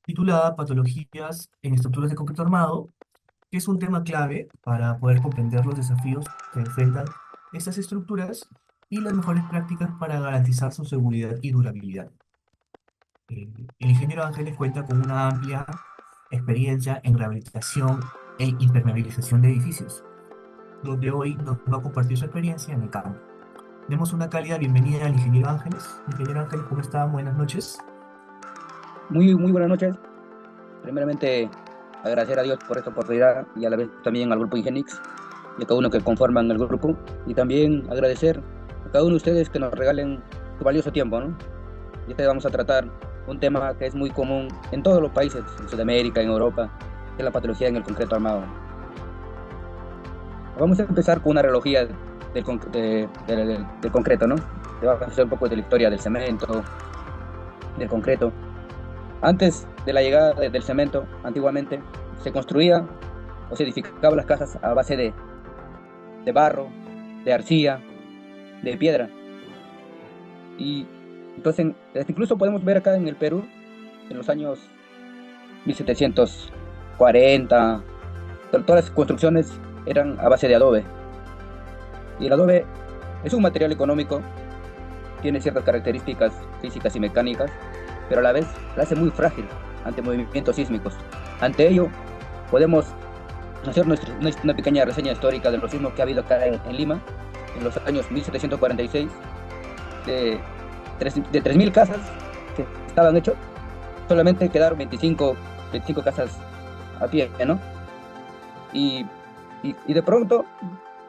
titulada Patologías en estructuras de concreto armado, que es un tema clave para poder comprender los desafíos que enfrentan estas estructuras y las mejores prácticas para garantizar su seguridad y durabilidad. El ingeniero Ángeles cuenta con una amplia experiencia en rehabilitación e impermeabilización de edificios, donde hoy nos va a compartir su experiencia en el campo. Demos una cálida bienvenida al ingeniero Ángeles. Ingeniero Ángeles, ¿cómo está? Buenas noches. Muy buenas noches. Primeramente, agradecer a Dios por esta oportunidad y a la vez también al grupo Ingenix y a cada uno que conforman el grupo. Y también agradecer a cada uno de ustedes que nos regalen su valioso tiempo, ¿no? Y este vamos a tratar un tema que es muy común en todos los países, en Sudamérica, en Europa, que es la patología en el concreto armado. Vamos a empezar con una analogía del concreto, ¿no? Te va a hacer un poco de la historia del cemento, del concreto. Antes de la llegada del cemento, antiguamente, se construía o se edificaban las casas a base de barro, de arcilla, de piedra. Y entonces, incluso podemos ver acá en el Perú, en los años 1740, todas las construcciones eran a base de adobe. Y el adobe es un material económico, tiene ciertas características físicas y mecánicas, pero a la vez la hace muy frágil ante movimientos sísmicos. Ante ello, podemos hacer una pequeña reseña histórica de los sismos que ha habido acá en Lima, en los años 1746, de 3.000 casas que estaban hechas, solamente quedaron 25 casas a pie, ¿no? Y, y de pronto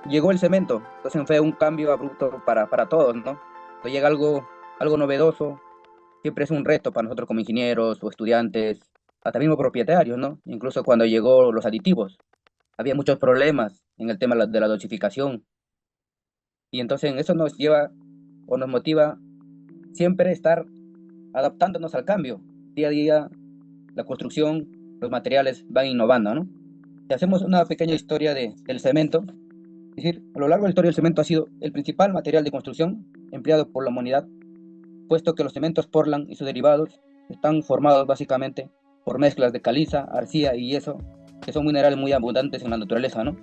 llegó el cemento, entonces fue un cambio abrupto para todos, ¿no? Entonces llega algo novedoso, siempre es un reto para nosotros como ingenieros o estudiantes, hasta mismo propietarios, ¿no? Incluso cuando llegó los aditivos, había muchos problemas en el tema de la dosificación. Y entonces eso nos lleva o nos motiva siempre estar adaptándonos al cambio. Día a día, la construcción, los materiales van innovando, ¿no? Si hacemos una pequeña historia del cemento, es decir, a lo largo de la historia el cemento ha sido el principal material de construcción empleado por la humanidad, puesto que los cementos Portland y sus derivados están formados básicamente por mezclas de caliza, arcilla y yeso, que son minerales muy abundantes en la naturaleza, ¿no?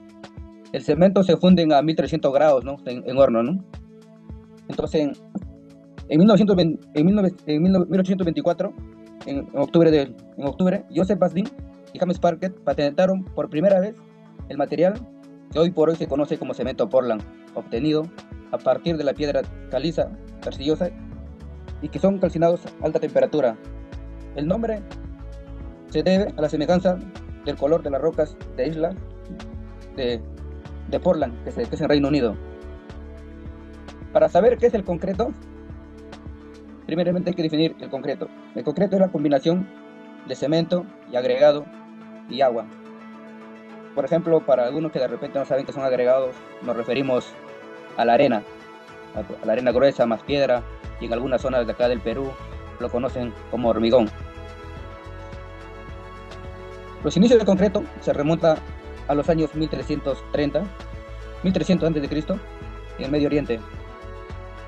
El cemento se funde a 1300 grados, ¿no? En horno, ¿no? Entonces, en 1920, en 1824, en octubre, Joseph Basdin y James Parker patentaron por primera vez el material que hoy por hoy se conoce como cemento Portland, obtenido a partir de la piedra caliza arcillosa y que son calcinados a alta temperatura. El nombre se debe a la semejanza del color de las rocas de isla de, de Portland, que es en Reino Unido. Para saber qué es el concreto, primeramente hay que definir el concreto. El concreto es la combinación de cemento y agregado y agua. Por ejemplo, para algunos que de repente no saben qué son agregados, nos referimos a la arena, a la arena gruesa más piedra, y en algunas zonas de acá del Perú lo conocen como hormigón. Los inicios del concreto se remontan a los años 1330, 1300 a.C., en el Medio Oriente,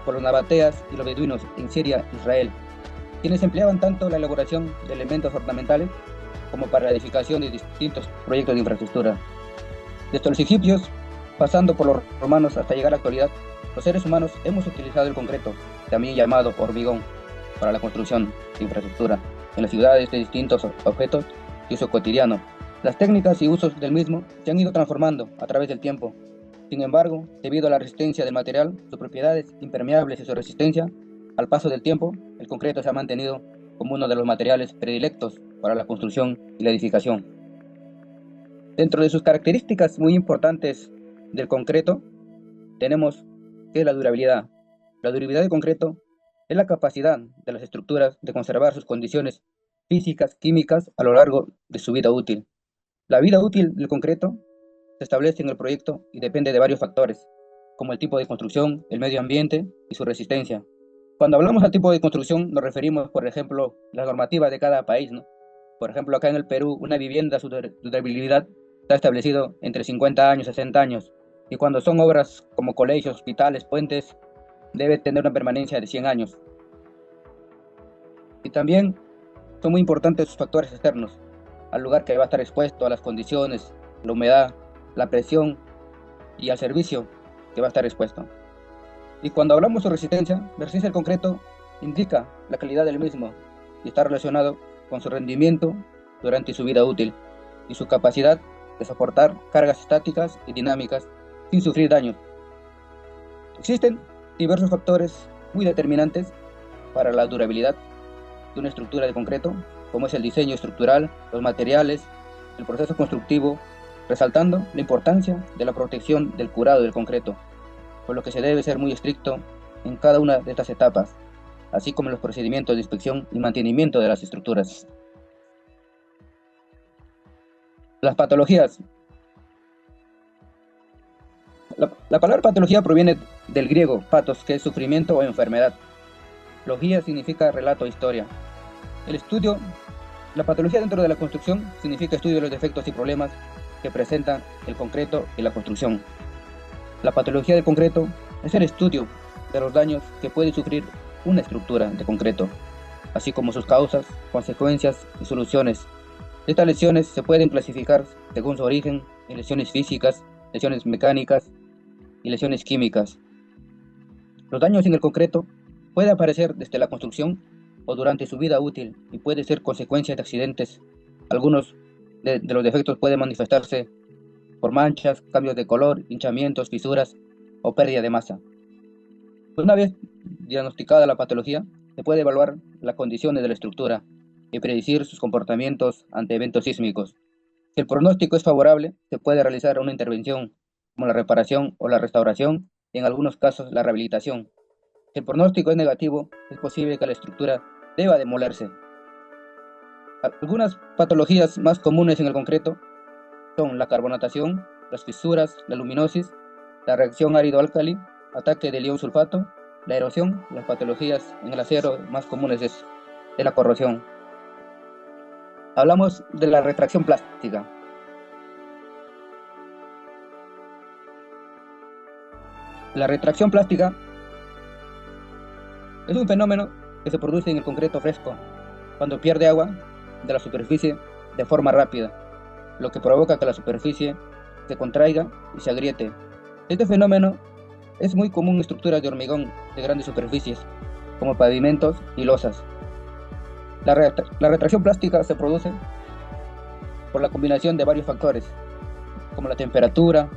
por los nabateas y los beduinos en Siria e Israel, quienes empleaban tanto la elaboración de elementos ornamentales como para la edificación de distintos proyectos de infraestructura. Desde los egipcios, pasando por los romanos hasta llegar a la actualidad, los seres humanos hemos utilizado el concreto, también llamado hormigón, para la construcción de infraestructura en las ciudades de distintos objetos de uso cotidiano. Las técnicas y usos del mismo se han ido transformando a través del tiempo. Sin embargo, debido a la resistencia del material, sus propiedades impermeables y su resistencia, al paso del tiempo, el concreto se ha mantenido como uno de los materiales predilectos para la construcción y la edificación. Dentro de sus características muy importantes del concreto, tenemos que es la durabilidad. La durabilidad del concreto es la capacidad de las estructuras de conservar sus condiciones físicas, químicas a lo largo de su vida útil. La vida útil del concreto se establece en el proyecto y depende de varios factores, como el tipo de construcción, el medio ambiente y su resistencia. Cuando hablamos del tipo de construcción, nos referimos, por ejemplo, a la normativa de cada país, ¿no? Por ejemplo, acá en el Perú, una vivienda, su durabilidad está establecido entre 50 años y 60 años, y cuando son obras como colegios, hospitales, puentes, debe tener una permanencia de 100 años. Y también son muy importantes sus factores externos, al lugar que va a estar expuesto, a las condiciones, la humedad, la presión y al servicio que va a estar expuesto. Y cuando hablamos de resistencia, la resistencia del concreto indica la calidad del mismo y está relacionado con su rendimiento durante su vida útil y su capacidad de soportar cargas estáticas y dinámicas sin sufrir daños. Existen diversos factores muy determinantes para la durabilidad de una estructura de concreto, como es el diseño estructural, los materiales, el proceso constructivo, resaltando la importancia de la protección del curado del concreto, por lo que se debe ser muy estricto en cada una de estas etapas, así como en los procedimientos de inspección y mantenimiento de las estructuras. Las patologías. La palabra patología proviene del griego patos, que es sufrimiento o enfermedad. Logía significa relato o historia. La patología dentro de la construcción significa estudio de los defectos y problemas que presentan el concreto y la construcción. La patología del concreto es el estudio de los daños que puede sufrir una estructura de concreto, así como sus causas, consecuencias y soluciones. Estas lesiones se pueden clasificar según su origen en lesiones físicas, lesiones mecánicas y lesiones químicas. Los daños en el concreto pueden aparecer desde la construcción o durante su vida útil y puede ser consecuencia de accidentes. Algunos de los defectos pueden manifestarse por manchas, cambios de color, hinchamientos, fisuras o pérdida de masa. Una vez diagnosticada la patología, se puede evaluar las condiciones de la estructura y predecir sus comportamientos ante eventos sísmicos. Si el pronóstico es favorable, se puede realizar una intervención como la reparación o la restauración y en algunos casos la rehabilitación. Si el pronóstico es negativo, es posible que la estructura deba demolerse. Algunas patologías más comunes en el concreto son la carbonatación, las fisuras, la luminosis, la reacción árido-álcali, ataque de ion sulfato, la erosión. Las patologías en el acero más comunes es la corrosión. Hablamos de la retracción plástica. La retracción plástica es un fenómeno que se produce en el concreto fresco cuando pierde agua de la superficie de forma rápida, lo que provoca que la superficie se contraiga y se agriete. Este fenómeno es muy común en estructuras de hormigón de grandes superficies, como pavimentos y losas. La retracción plástica se produce por la combinación de varios factores, como la temperatura,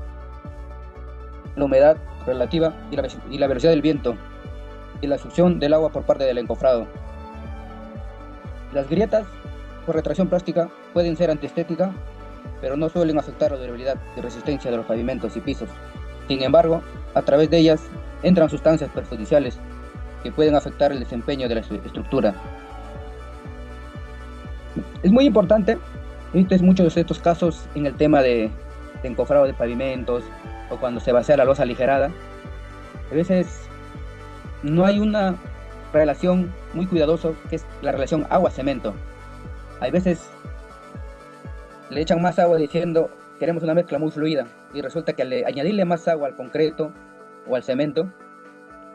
la humedad relativa y la velocidad del viento, y la succión del agua por parte del encofrado. Las grietas por retracción plástica pueden ser antiestéticas, pero no suelen afectar la durabilidad y resistencia de los pavimentos y pisos. Sin embargo, a través de ellas entran sustancias perjudiciales que pueden afectar el desempeño de la estructura. Es muy importante, en muchos de estos casos, en el tema de encofrado de pavimentos o cuando se vacía la losa aligerada, a veces no hay una relación muy cuidadosa, que es la relación agua-cemento. Hay veces le echan más agua diciendo queremos una mezcla muy fluida, y resulta que al añadirle más agua al concreto o al cemento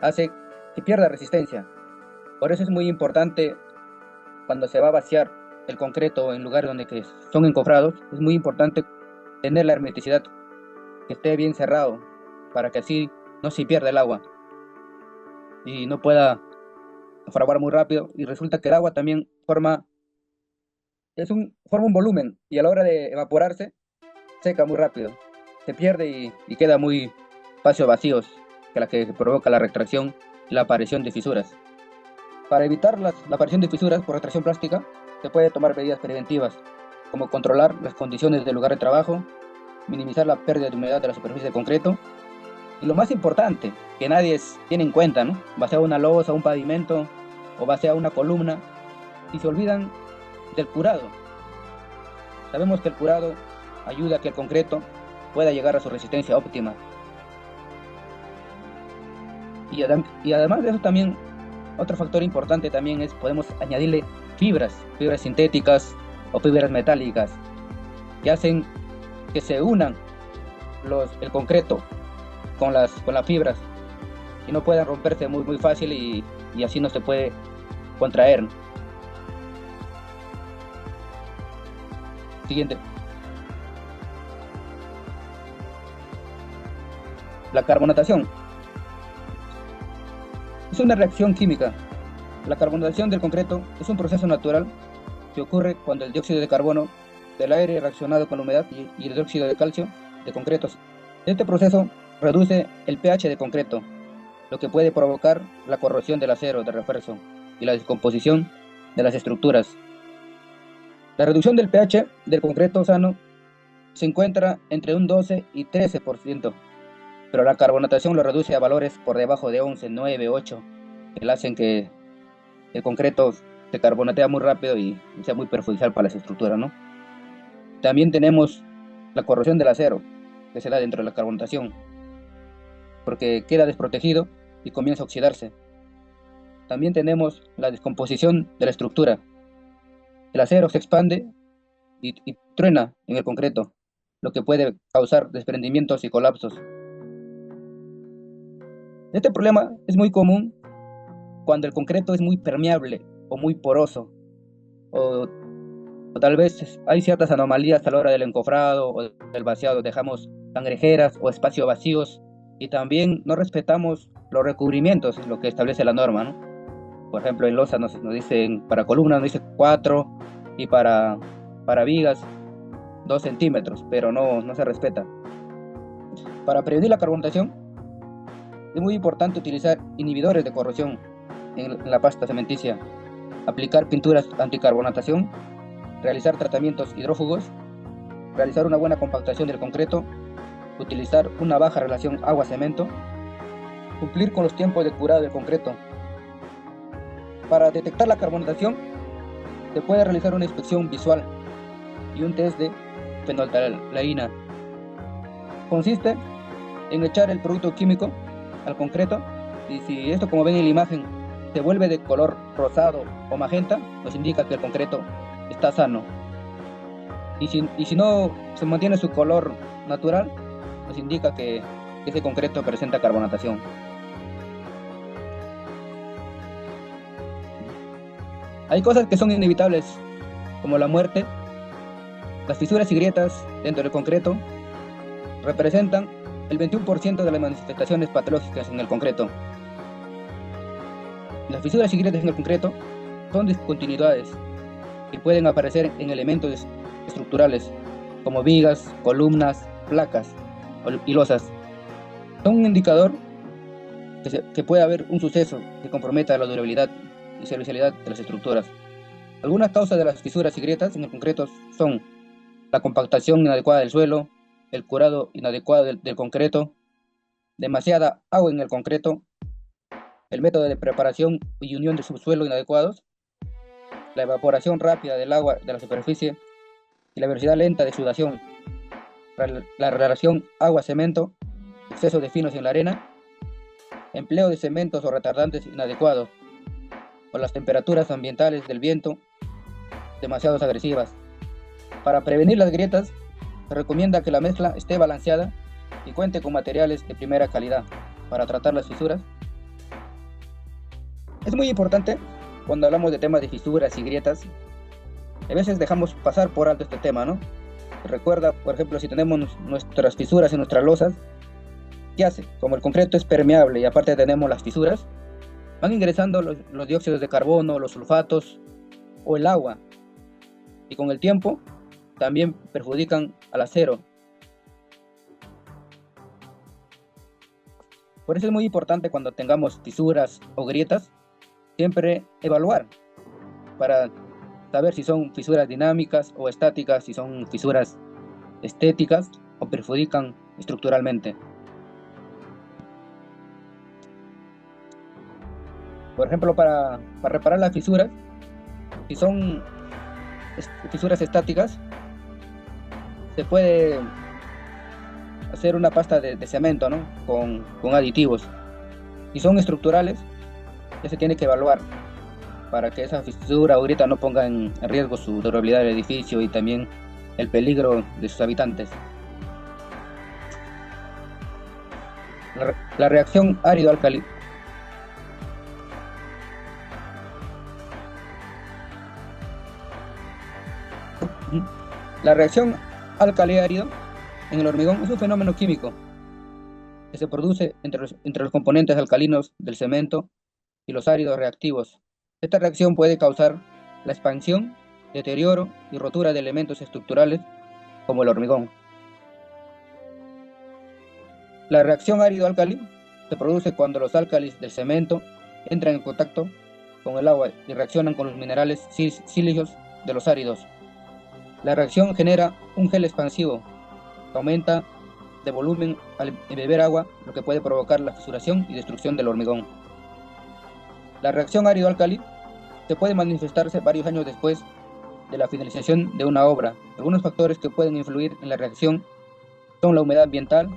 hace que pierda resistencia. Por eso es muy importante, cuando se va a vaciar el concreto en lugares donde que son encofrados, es muy importante tener la hermeticidad, que esté bien cerrado, para que así no se pierda el agua y no pueda fraguar muy rápido, y resulta que el agua también forma un volumen, y a la hora de evaporarse seca muy rápido, se pierde y queda muy espacios vacíos, que la que provoca la retracción y la aparición de fisuras. Para evitar la aparición de fisuras por retracción plástica, se puede tomar medidas preventivas, como controlar las condiciones del lugar de trabajo, minimizar la pérdida de humedad de la superficie de concreto, y lo más importante, que nadie tiene en cuenta, ¿no? Vacía una losa, un pavimento, o vacía una columna, y se olvidan del curado. Sabemos que el curado ayuda a que el concreto pueda llegar a su resistencia óptima. Y además de eso, también otro factor importante también es, podemos añadirle fibras sintéticas o fibras metálicas, que hacen que se unan el concreto con las fibras y no puedan romperse muy fácil, y así no se puede contraer. Siguiente. La carbonatación es una reacción química. La carbonatación del concreto es un proceso natural que ocurre cuando el dióxido de carbono del aire reaccionado con la humedad y el dióxido de calcio de concretos. Este proceso reduce el pH del concreto, lo que puede provocar la corrosión del acero de refuerzo y la descomposición de las estructuras. La reducción del pH del concreto sano se encuentra entre un 12 y 13%, pero la carbonatación lo reduce a valores por debajo de 11, 9, 8, que hacen que el concreto se carbonatea muy rápido y sea muy perjudicial para las estructuras, ¿no? También tenemos la corrosión del acero, que se da dentro de la carbonatación, porque queda desprotegido y comienza a oxidarse. También tenemos la descomposición de la estructura. El acero se expande y truena en el concreto, lo que puede causar desprendimientos y colapsos. Este problema es muy común cuando el concreto es muy permeable o muy poroso, o tal vez hay ciertas anomalías a la hora del encofrado o del vaciado. Dejamos cangrejeras o espacios vacíos y también no respetamos los recubrimientos, lo que establece la norma, ¿no? Por ejemplo, en losa nos dicen, para columnas nos dice 4 y para vigas 2 centímetros, pero no se respeta. Para prevenir la carbonatación es muy importante utilizar inhibidores de corrosión en la pasta cementicia, aplicar pinturas anticarbonatación, realizar tratamientos hidrófugos, realizar una buena compactación del concreto, utilizar una baja relación agua-cemento, cumplir con los tiempos de curado del concreto. Para detectar la carbonatación se puede realizar una inspección visual y un test de fenolftaleína. Consiste en echar el producto químico al concreto y si esto, como ven en la imagen, se vuelve de color rosado o magenta, nos indica que el concreto está sano. Y si no se mantiene su color natural, nos indica que ese concreto presenta carbonatación. Hay cosas que son inevitables, como la muerte. Las fisuras y grietas dentro del concreto representan el 21% de las manifestaciones patológicas en el concreto. Las fisuras y grietas en el concreto son discontinuidades que pueden aparecer en elementos estructurales como vigas, columnas, placas y losas. Son un indicador que puede haber un suceso que comprometa la durabilidad y servicialidad de las estructuras. Algunas causas de las fisuras y grietas en el concreto son la compactación inadecuada del suelo, el curado inadecuado del concreto, demasiada agua en el concreto, el método de preparación y unión de subsuelo inadecuados, la evaporación rápida del agua de la superficie y la velocidad lenta de sudación, la relación agua-cemento, exceso de finos en la arena, empleo de cementos o retardantes inadecuados, o las temperaturas ambientales del viento demasiado agresivas. Para prevenir las grietas, se recomienda que la mezcla esté balanceada y cuente con materiales de primera calidad para tratar las fisuras. Es muy importante cuando hablamos de temas de fisuras y grietas. A veces dejamos pasar por alto este tema, ¿no? Recuerda, por ejemplo, si tenemos nuestras fisuras en nuestras losas, ¿qué hace? Como el concreto es permeable y aparte tenemos las fisuras, van ingresando los dióxidos de carbono, los sulfatos o el agua, y con el tiempo también perjudican al acero. Por eso es muy importante cuando tengamos fisuras o grietas, siempre evaluar para saber si son fisuras dinámicas o estáticas, si son fisuras estéticas o perjudican estructuralmente. Por ejemplo, para reparar las fisuras, si son fisuras estáticas, se puede hacer una pasta de cemento, ¿no? con aditivos. Si son estructurales, ya se tiene que evaluar para que esa fisura o grieta no ponga en riesgo su durabilidad del edificio y también el peligro de sus habitantes. La reacción árido-alcalí. La reacción álcali-árido en el hormigón es un fenómeno químico que se produce entre los componentes alcalinos del cemento y los áridos reactivos. Esta reacción puede causar la expansión, deterioro y rotura de elementos estructurales como el hormigón. La reacción árido-álcali se produce cuando los álcalis del cemento entran en contacto con el agua y reaccionan con los minerales sílicos de los áridos. La reacción genera un gel expansivo que aumenta de volumen al beber agua, lo que puede provocar la fisuración y destrucción del hormigón. La reacción árido-álcali se puede manifestarse varios años después de la finalización de una obra. Algunos factores que pueden influir en la reacción son la humedad ambiental,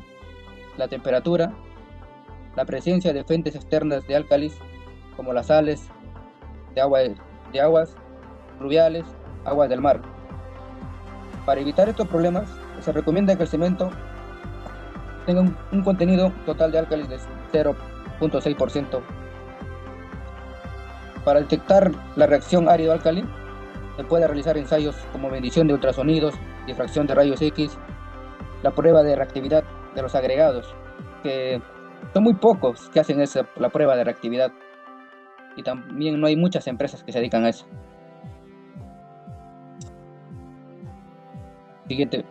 la temperatura, la presencia de fuentes externas de álcalis, como las sales, de aguas fluviales, aguas del mar. Para evitar estos problemas, se recomienda que el cemento tenga un contenido total de álcalis de 0.6%. Para detectar la reacción árido-álcali, se puede realizar ensayos como medición de ultrasonidos, difracción de rayos X, la prueba de reactividad de los agregados, que son muy pocos que hacen la prueba de reactividad, y también no hay muchas empresas que se dedican a eso. Siguiente.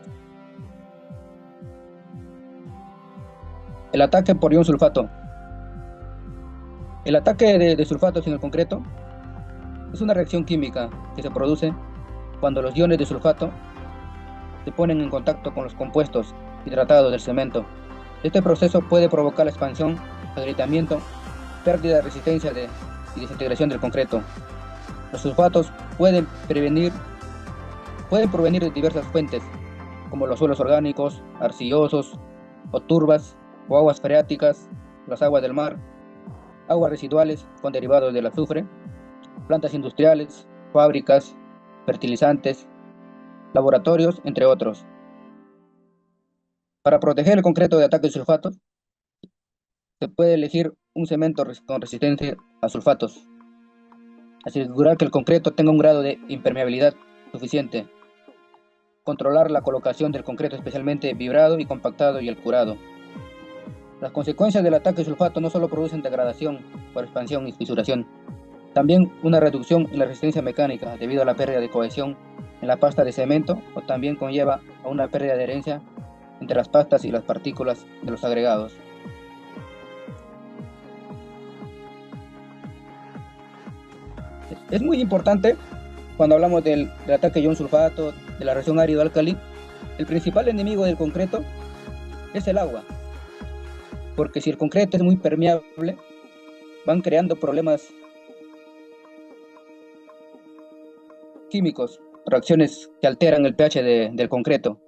El ataque por ion sulfato. El ataque de sulfatos en el concreto es una reacción química que se produce cuando los iones de sulfato se ponen en contacto con los compuestos hidratados del cemento. Este proceso puede provocar la expansión, agrietamiento, pérdida de resistencia y desintegración del concreto. Los sulfatos pueden provenir de diversas fuentes, como los suelos orgánicos, arcillosos, o turbas, o aguas freáticas, las aguas del mar, aguas residuales con derivados del azufre, plantas industriales, fábricas, fertilizantes, laboratorios, entre otros. Para proteger el concreto de ataques de sulfatos, se puede elegir un cemento con resistencia a sulfatos. Asegurar que el concreto tenga un grado de impermeabilidad suficiente. Controlar la colocación del concreto, especialmente vibrado y compactado, y el curado. Las consecuencias del ataque de sulfato no solo producen degradación por expansión y fisuración, también una reducción en la resistencia mecánica debido a la pérdida de cohesión en la pasta de cemento, o también conlleva a una pérdida de adherencia entre las pastas y las partículas de los agregados. Es muy importante cuando hablamos del ataque ion sulfato, de la reacción árido-álcali. El principal enemigo del concreto es el agua, porque si el concreto es muy permeable, van creando problemas químicos, reacciones que alteran el pH del concreto.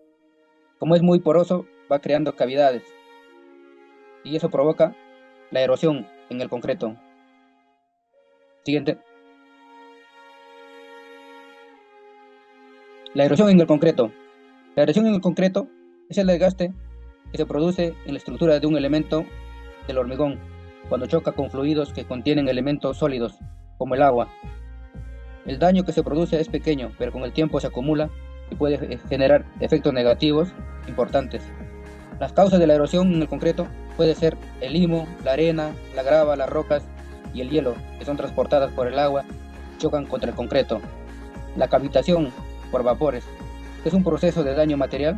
Como es muy poroso, va creando cavidades, y eso provoca la erosión en el concreto. Siguiente. La erosión en el concreto. La erosión en el concreto es el desgaste que se produce en la estructura de un elemento del hormigón cuando choca con fluidos que contienen elementos sólidos, como el agua. El daño que se produce es pequeño, pero con el tiempo se acumula y puede generar efectos negativos importantes. Las causas de la erosión en el concreto puede ser el limo, la arena, la grava, las rocas y el hielo, que son transportadas por el agua y chocan contra el concreto. La cavitación por vapores es un proceso de daño material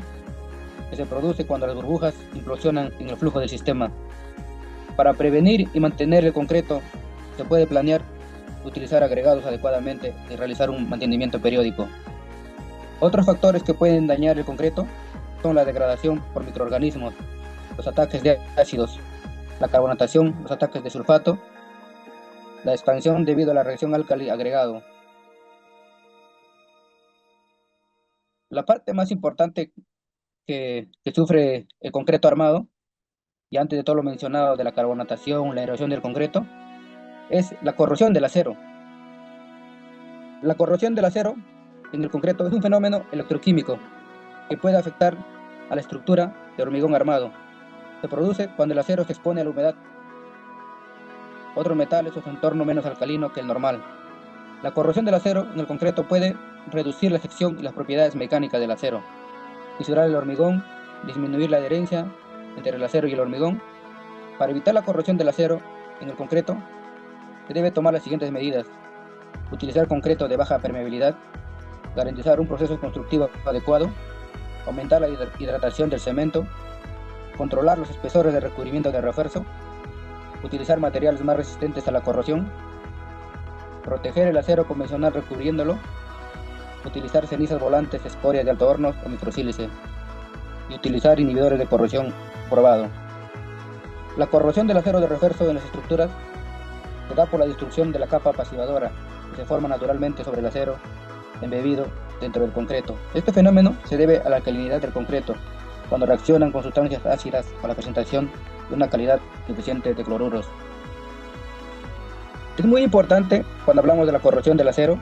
que se produce cuando las burbujas implosionan en el flujo del sistema. Para prevenir y mantener el concreto, se puede planear utilizar agregados adecuadamente y realizar un mantenimiento periódico. Otros factores que pueden dañar el concreto son la degradación por microorganismos, los ataques de ácidos, la carbonatación, los ataques de sulfato, la expansión debido a la reacción álcali-agregado. La parte más importante que sufre el concreto armado, y antes de todo lo mencionado de la carbonatación, la erosión del concreto, es la corrosión del acero. La corrosión del acero en el concreto es un fenómeno electroquímico que puede afectar a la estructura de hormigón armado. Se produce cuando el acero se expone a la humedad, otros metales o su entorno menos alcalino que el normal. La corrosión del acero en el concreto puede reducir la sección y las propiedades mecánicas del acero, fisurar el hormigón, disminuir la adherencia entre el acero y el hormigón. Para evitar la corrosión del acero en el concreto, se debe tomar las siguientes medidas: utilizar concreto de baja permeabilidad, garantizar un proceso constructivo adecuado, aumentar la hidratación del cemento, controlar los espesores de recubrimiento de refuerzo, utilizar materiales más resistentes a la corrosión, proteger el acero convencional recubriéndolo, utilizar cenizas volantes, escorias de alto horno o microsílice, y utilizar inhibidores de corrosión probado. La corrosión del acero de refuerzo en las estructuras se da por la destrucción de la capa pasivadora que se forma naturalmente sobre el acero embebido dentro del concreto. Este fenómeno se debe a la alcalinidad del concreto, cuando reaccionan con sustancias ácidas con la presentación de una calidad suficiente de cloruros. Es muy importante cuando hablamos de la corrosión del acero,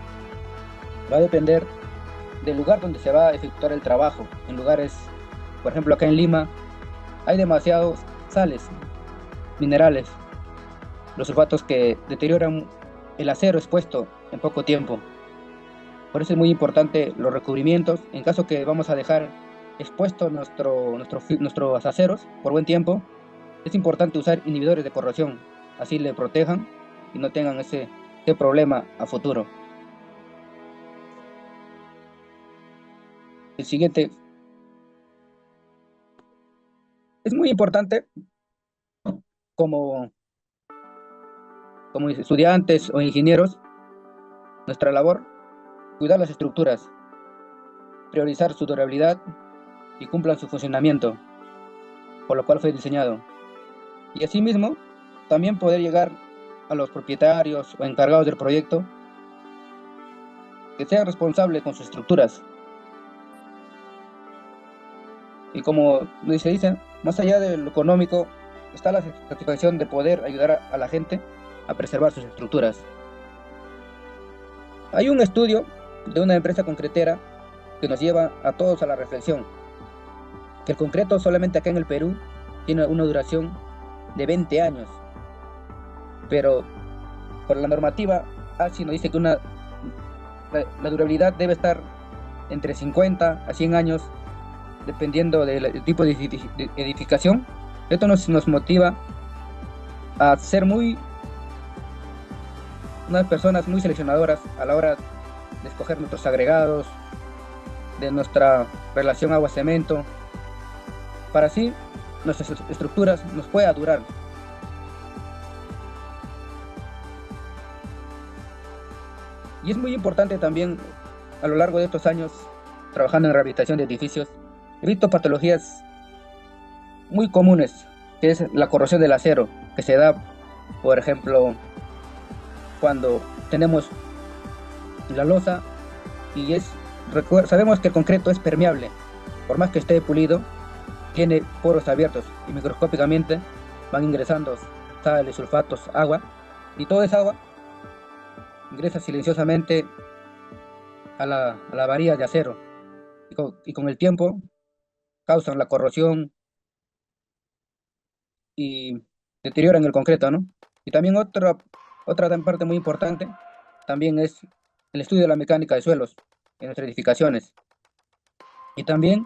va a depender del lugar donde se va a efectuar el trabajo. En lugares, por ejemplo acá en Lima, hay demasiados sales, minerales, los sulfatos que deterioran el acero expuesto en poco tiempo. Por eso es muy importante los recubrimientos. En caso que vamos a dejar expuestos nuestros aceros por buen tiempo, es importante usar inhibidores de corrosión, así le protejan y no tengan ese problema a futuro. El siguiente. Es muy importante como estudiantes o ingenieros, nuestra labor, cuidar las estructuras, priorizar su durabilidad y cumplan su funcionamiento, por lo cual fue diseñado. Y asimismo, también poder llegar a los propietarios o encargados del proyecto que sean responsables con sus estructuras. Y como se dice, más allá de lo económico, está la satisfacción de poder ayudar a la gente a preservar sus estructuras. Hay un estudio de una empresa concretera que nos lleva a todos a la reflexión, que el concreto solamente acá en el Perú tiene una duración de 20 años, pero por la normativa ASI nos dice que la durabilidad debe estar entre 50 a 100 años, dependiendo del tipo de edificación. Esto nos motiva a ser unas personas muy seleccionadoras a la hora de escoger nuestros agregados, de nuestra relación agua-cemento, para así nuestras estructuras nos puedan durar. Y es muy importante también, a lo largo de estos años, trabajando en rehabilitación de edificios, he visto patologías muy comunes, que es la corrosión del acero, que se da, por ejemplo, cuando tenemos la losa y sabemos que el concreto es permeable, por más que esté pulido, tiene poros abiertos y microscópicamente van ingresando sales, sulfatos, agua, y toda esa agua ingresa silenciosamente a la varilla de acero y con el tiempo causan la corrosión y deterioran el concreto, ¿no? Y también otra parte muy importante también es el estudio de la mecánica de suelos en nuestras edificaciones, y también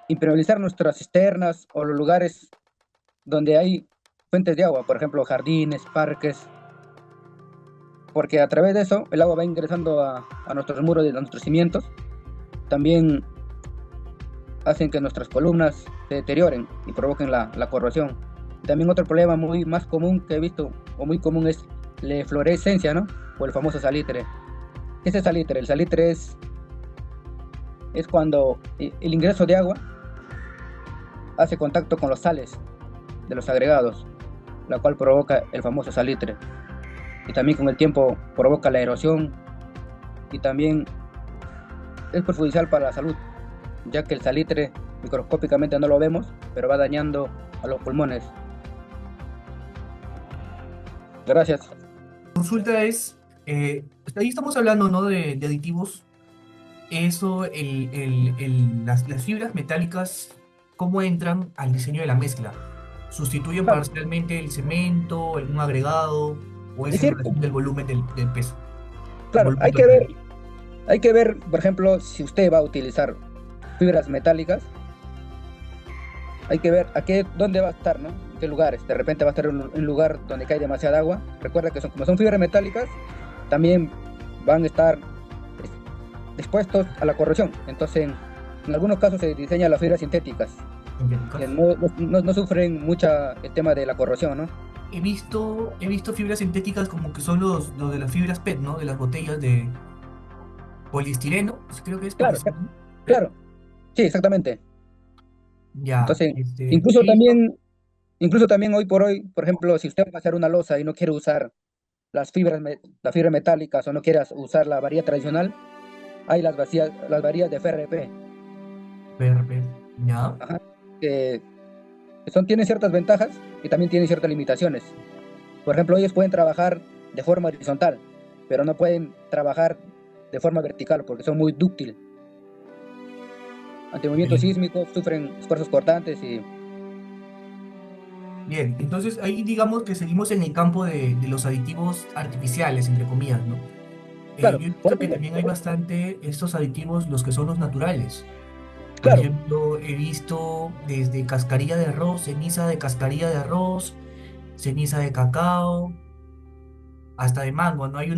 impermeabilizar nuestras cisternas o los lugares donde hay fuentes de agua, por ejemplo jardines, parques, porque a través de eso el agua va ingresando a nuestros muros, a nuestros cimientos. También hacen que nuestras columnas se deterioren y provoquen la corrosión. También otro problema más común que he visto, o muy común, es la eflorescencia, ¿no? O el famoso salitre. ¿Qué es el salitre? El salitre es cuando el ingreso de agua hace contacto con los sales de los agregados, la cual provoca el famoso salitre. Y también con el tiempo provoca la erosión, y también es perjudicial para la salud, ya que el salitre microscópicamente no lo vemos, pero va dañando a los pulmones. Gracias. Consulta es, ahí estamos hablando, ¿no? de aditivos. Eso, las fibras metálicas, ¿cómo entran al diseño de la mezcla? ¿Sustituyen Claro, parcialmente el cemento, algún agregado, o es es en decir, relación del volumen del peso, del claro, volumen hay que ver, total? Hay que ver, por ejemplo, si usted va a utilizar fibras metálicas, hay que ver dónde va a estar, ¿no? En qué lugares. De repente va a estar en un lugar donde cae demasiada agua. Recuerda que como son fibras metálicas, también van a estar expuestos a la corrosión. Entonces, en algunos casos se diseñan las fibras sintéticas, que no sufren mucho el tema de la corrosión, ¿no? He visto fibras sintéticas como que son los de las fibras PET, ¿no? De las botellas de poliestireno, pues creo que es Claro, poliestireno. PET. claro, sí, exactamente. Ya, Entonces, incluso he visto. también, incluso también hoy por hoy, por ejemplo, si usted va a hacer una losa y no quiere usar las fibras metálicas o no quiere usar la varilla tradicional, hay las varillas de FRP, PRP, ya. ajá, que tienen ciertas ventajas y también tienen ciertas limitaciones. Por ejemplo, ellos pueden trabajar de forma horizontal, pero no pueden trabajar de forma vertical porque son muy dúctiles. Ante movimientos Bien, sísmicos sufren esfuerzos cortantes y bien. Entonces ahí digamos que seguimos en el campo de los aditivos artificiales, entre comillas, ¿no? claro, Yo he visto que también hay bastante estos aditivos, los que son los naturales. Por claro, ejemplo, he visto desde cascarilla de arroz, ceniza de cascarilla de arroz, ceniza de cacao, hasta de mango, ¿no? Hay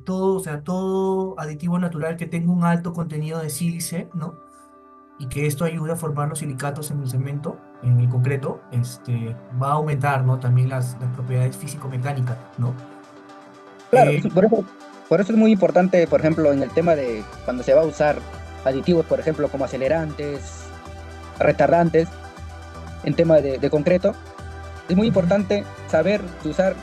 todo, o sea, todo aditivo natural que tenga un alto contenido de sílice, ¿no? Y que esto ayude a formar los silicatos en el cemento, en el concreto, va a aumentar, ¿no? También las propiedades físico-mecánicas, ¿no? claro. Eh, Por eso es muy importante, por ejemplo, en el tema de cuando se va a usar aditivos, por ejemplo, como acelerantes, retardantes, en tema de concreto, es muy Ujú. importante saber usar,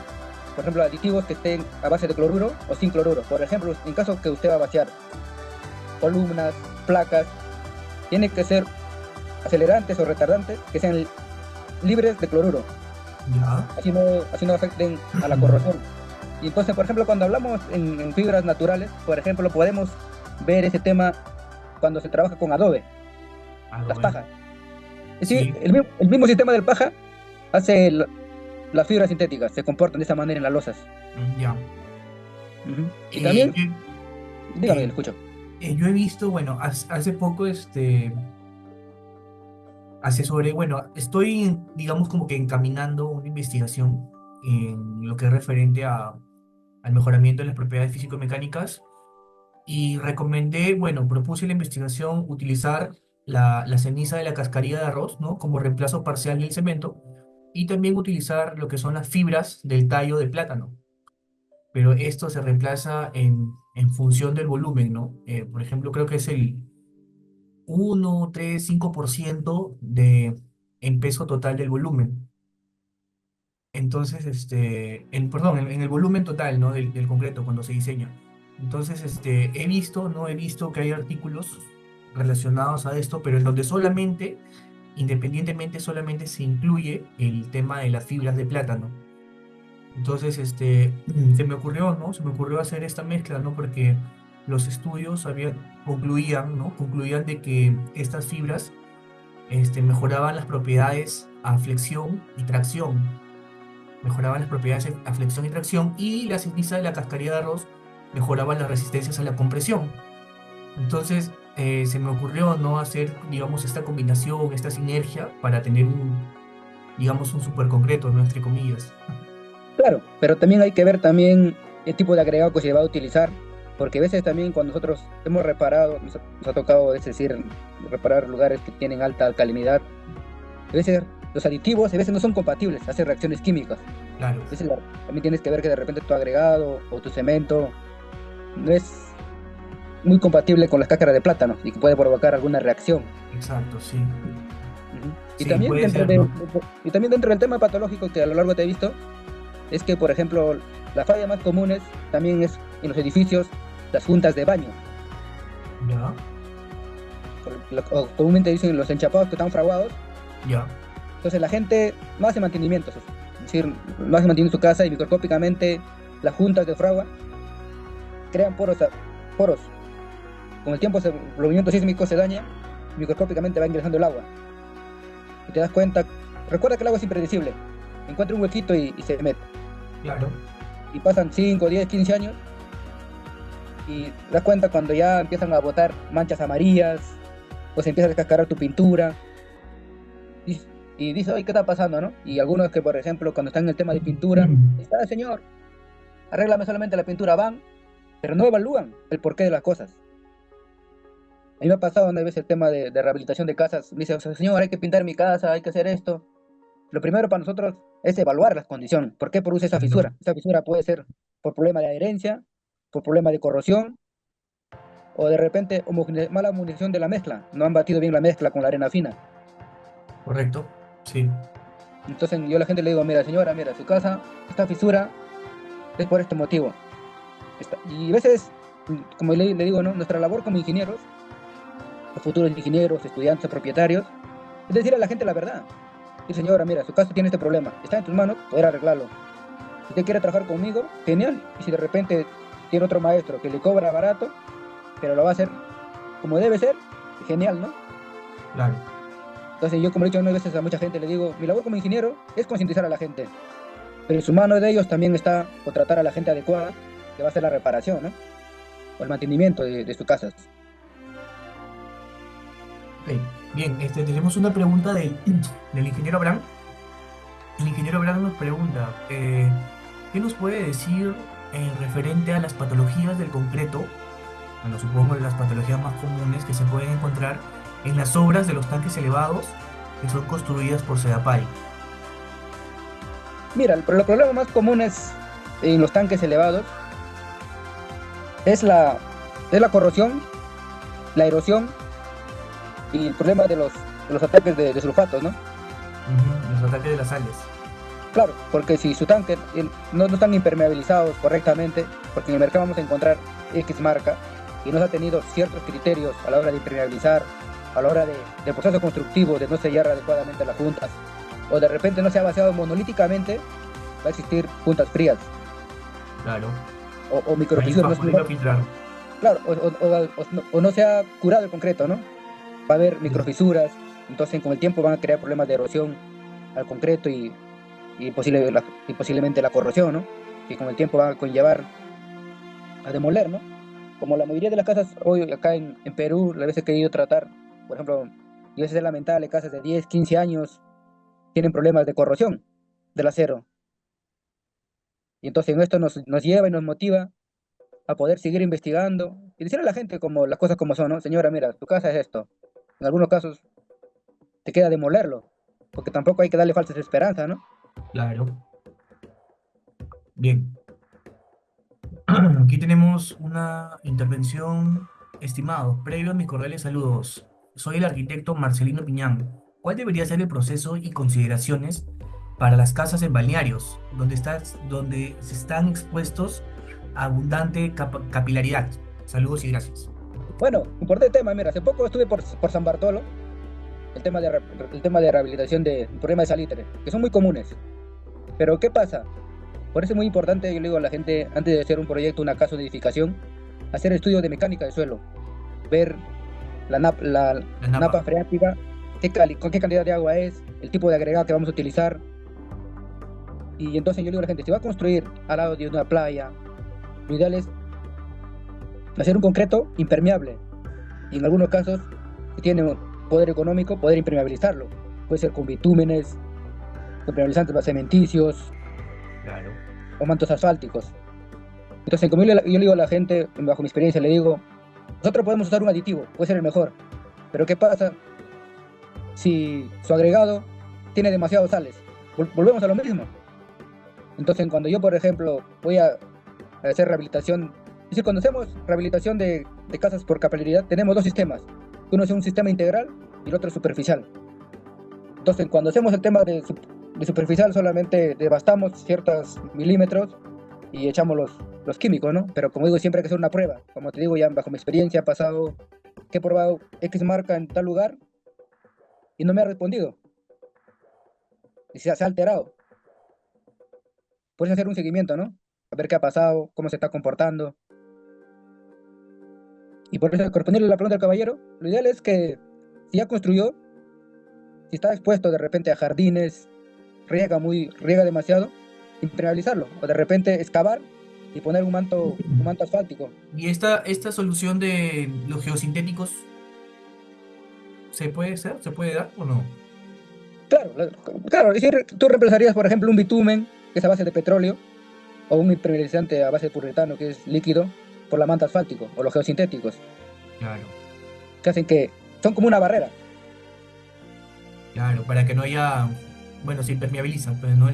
por ejemplo, aditivos que estén a base de cloruro o sin cloruro. Por ejemplo, en caso que usted va a vaciar columnas, placas, tiene que ser acelerantes o retardantes que sean libres de cloruro, Ya. así no afecten a la corrosión. Y entonces, por ejemplo, cuando hablamos en fibras naturales, por ejemplo, podemos ver ese tema cuando se trabaja con adobe, Ah, las bueno. pajas. Es decir, Sí, el mismo sistema del paja hace las fibras sintéticas, se comportan de esa manera en las losas. ya. Ujú. Y Eh, también, yo, dígame, le eh, escucho. yo he visto, bueno, hace poco, asesoré, bueno, estoy, digamos, como que encaminando una investigación en lo que es referente al mejoramiento de las propiedades físico-mecánicas y recomendé, bueno, propuse la investigación utilizar la ceniza de la cascarilla de arroz, ¿no? Como reemplazo parcial del cemento y también utilizar lo que son las fibras del tallo de plátano, pero esto se reemplaza en función del volumen, ¿no? Por ejemplo, creo que es el 1, 3, 5% en peso total del volumen. Entonces, perdón, en el volumen total, ¿no? Del concreto cuando se diseña. Entonces, he visto que hay artículos relacionados a esto, pero en donde solamente, independientemente, solamente se incluye el tema de las fibras de plátano. Entonces, se me ocurrió, ¿no? Se me ocurrió hacer esta mezcla, ¿no? Porque los estudios concluían, ¿no? Concluían de que estas fibras, mejoraban las propiedades a flexión y tracción, mejoraban las propiedades a flexión y tracción, y la ceniza de la cascarilla de arroz mejoraba las resistencias a la compresión. Entonces, se me ocurrió, ¿no? Hacer, digamos, esta combinación, esta sinergia para tener digamos, un super concreto, ¿no? Entre comillas. Claro, pero también hay que ver también el tipo de agregado que se va a utilizar, porque a veces también cuando nosotros hemos reparado, nos ha tocado, es decir, reparar lugares que tienen alta alcalinidad, a veces los aditivos a veces no son compatibles, hacen reacciones químicas. Claro, A veces también tienes que ver que de repente tu agregado o tu cemento no es muy compatible con las cáscaras de plátano y que puede provocar alguna reacción. exacto, sí. Ujú. Sí, puede ser, ¿no? Y también dentro del tema patológico que a lo largo te he visto, es que, por ejemplo, la falla más comunes también es en los edificios, las juntas de baño, Ya, o comúnmente dicen los enchapados que están fraguados. ya, Entonces la gente no hace mantenimiento, es decir, no hace mantenimiento en su casa y microscópicamente las juntas de fragua crean poros. Con el tiempo el movimiento sísmico se daña, microscópicamente va ingresando el agua. Y te das cuenta, recuerda que el agua es impredecible, encuentra un huequito y se mete. claro. Y pasan 5, 10, 15 años y te das cuenta cuando ya empiezan a botar manchas amarillas, o se empieza a descascarar tu pintura, y, y dices, oye, ¿qué está pasando, no? Y algunos que, por ejemplo, cuando están en el tema de pintura, dicen, ah, señor, arréglame solamente la pintura, van, pero no evalúan el porqué de las cosas. A mí me ha pasado una vez el tema de rehabilitación de casas, me dice, o sea, señor, hay que pintar mi casa, hay que hacer esto. Lo primero para nosotros es evaluar las condiciones. ¿Por qué produce esa Claro, fisura? Esa fisura puede ser por problema de adherencia, por problema de corrosión, o de repente mala munición de la mezcla. No han batido bien la mezcla con la arena fina. correcto. Sí. Entonces yo a la gente le digo, mira señora, mira, su casa, esta fisura es por este motivo. Y a veces, como le digo, ¿no? Nuestra labor como ingenieros, los futuros ingenieros, estudiantes, propietarios, es decir a la gente la verdad. Y señora, mira, su casa tiene este problema, está en tus manos poder arreglarlo. Si usted quiere trabajar conmigo, genial. Y si de repente tiene otro maestro que le cobra barato, pero lo va a hacer como debe ser, genial, ¿no? Claro. Entonces yo, como he dicho unas veces a mucha gente, le digo, mi labor como ingeniero es concientizar a la gente, pero en su mano de ellos también está contratar a la gente adecuada que va a hacer la reparación, ¿no? O el mantenimiento de sus casas. Ok. Bien, tenemos una pregunta del ingeniero Abraham. El ingeniero Abraham nos pregunta, ¿qué nos puede decir referente a las patologías del concreto? Bueno, supongo las patologías más comunes que se pueden encontrar en las obras de los tanques elevados que son construidas por Sedapal. Mira, los problemas más comunes en los tanques elevados es la corrosión, la erosión y el problema de los ataques de sulfatos, ¿no? Ujú, los ataques de las sales. Claro, porque si su tanque no están impermeabilizados correctamente, porque en el mercado vamos a encontrar X marca y no ha tenido ciertos criterios a la hora de impermeabilizar, a la hora del proceso constructivo, de no sellar adecuadamente las juntas, o de repente no se ha vaciado monolíticamente, va a existir juntas frías Claro. o microfisuras. Para poderlo filtrar. Claro, o no se ha curado el concreto, ¿no? Va a haber microfisuras, entonces con el tiempo van a crear problemas de erosión al concreto y posiblemente la corrosión, ¿no? Que con el tiempo va a conllevar a demoler, ¿no? Como la mayoría de las casas hoy acá en Perú, las veces que he ido a tratar, por ejemplo, y a veces es lamentable, casas de 10, 15 años tienen problemas de corrosión del acero. Y entonces esto nos lleva y nos motiva a poder seguir investigando y decirle a la gente como las cosas como son, ¿no? Señora, mira, tu casa es esto. En algunos casos te queda demolerlo, porque tampoco hay que darle falsas esperanzas, ¿no? Claro. Bien. Aquí tenemos una intervención, estimado. Previo a mis cordiales saludos, soy el arquitecto Marcelino Piñán. ¿Cuál debería ser el proceso y consideraciones para las casas en balnearios, donde se están expuestos a abundante capilaridad? Saludos y gracias. Bueno, importante tema, mira, hace poco estuve por San Bartolo, el tema de rehabilitación de problemas de salitre, que son muy comunes. Pero ¿qué pasa? Por eso es muy importante, yo le digo a la gente, antes de hacer un proyecto, una casa de edificación, hacer estudios de mecánica de suelo, ver la La napa napa. freática, con qué cantidad de agua es, el tipo de agregado que vamos a utilizar. Y entonces yo le digo a la gente, si va a construir al lado de una playa, lo ideal es hacer un concreto impermeable. Y en algunos casos, si tiene poder económico, poder impermeabilizarlo. Puede ser con bitúmenes, con impermeabilizantes cementicios Claro. o mantos asfálticos. Entonces, como yo le digo a la gente, bajo mi experiencia, le digo, nosotros podemos usar un aditivo, puede ser el mejor, pero ¿qué pasa si su agregado tiene demasiados sales? Volvemos a lo mismo. Entonces, cuando yo, por ejemplo, voy a hacer rehabilitación, es decir, cuando hacemos rehabilitación de casas por capilaridad, tenemos dos sistemas. Uno es un sistema integral y el otro es superficial. Entonces, cuando hacemos el tema de superficial, solamente devastamos ciertos milímetros y echamos los químicos, ¿no? Pero como digo, siempre hay que hacer una prueba. Como te digo, ya bajo mi experiencia ha pasado que he probado X marca en tal lugar y no me ha respondido. Y se ha alterado. Puedes hacer un seguimiento, ¿no? A ver qué ha pasado, cómo se está comportando. Y por eso, respondiendo a la pregunta del caballero, lo ideal es que si ya construyó, si está expuesto de repente a jardines, riega demasiado, impermeabilizarlo. O de repente excavar y poner un manto asfáltico. ¿Y esta solución de los geosintéticos se puede hacer? ¿Se puede dar o no? Claro, claro, es decir, tú reemplazarías, por ejemplo, un bitumen, que es a base de petróleo, o un impermeabilizante a base de poliuretano, que es líquido, por la manta asfáltico, o los geosintéticos, Claro, que hacen que son como una barrera. claro, para que no haya, bueno, se impermeabiliza, pues no,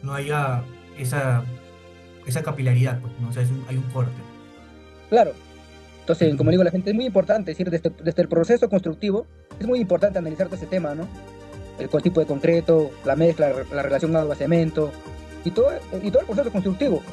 no haya esa, esa capilaridad, pues, ¿no? O sea, hay un corte. Claro, entonces, como Mm, digo, la gente es muy importante, es decir, desde el proceso constructivo, es muy importante analizar todo ese tema, ¿no? El tipo de concreto, la mezcla, la relación agua-cemento, y todo el proceso constructivo.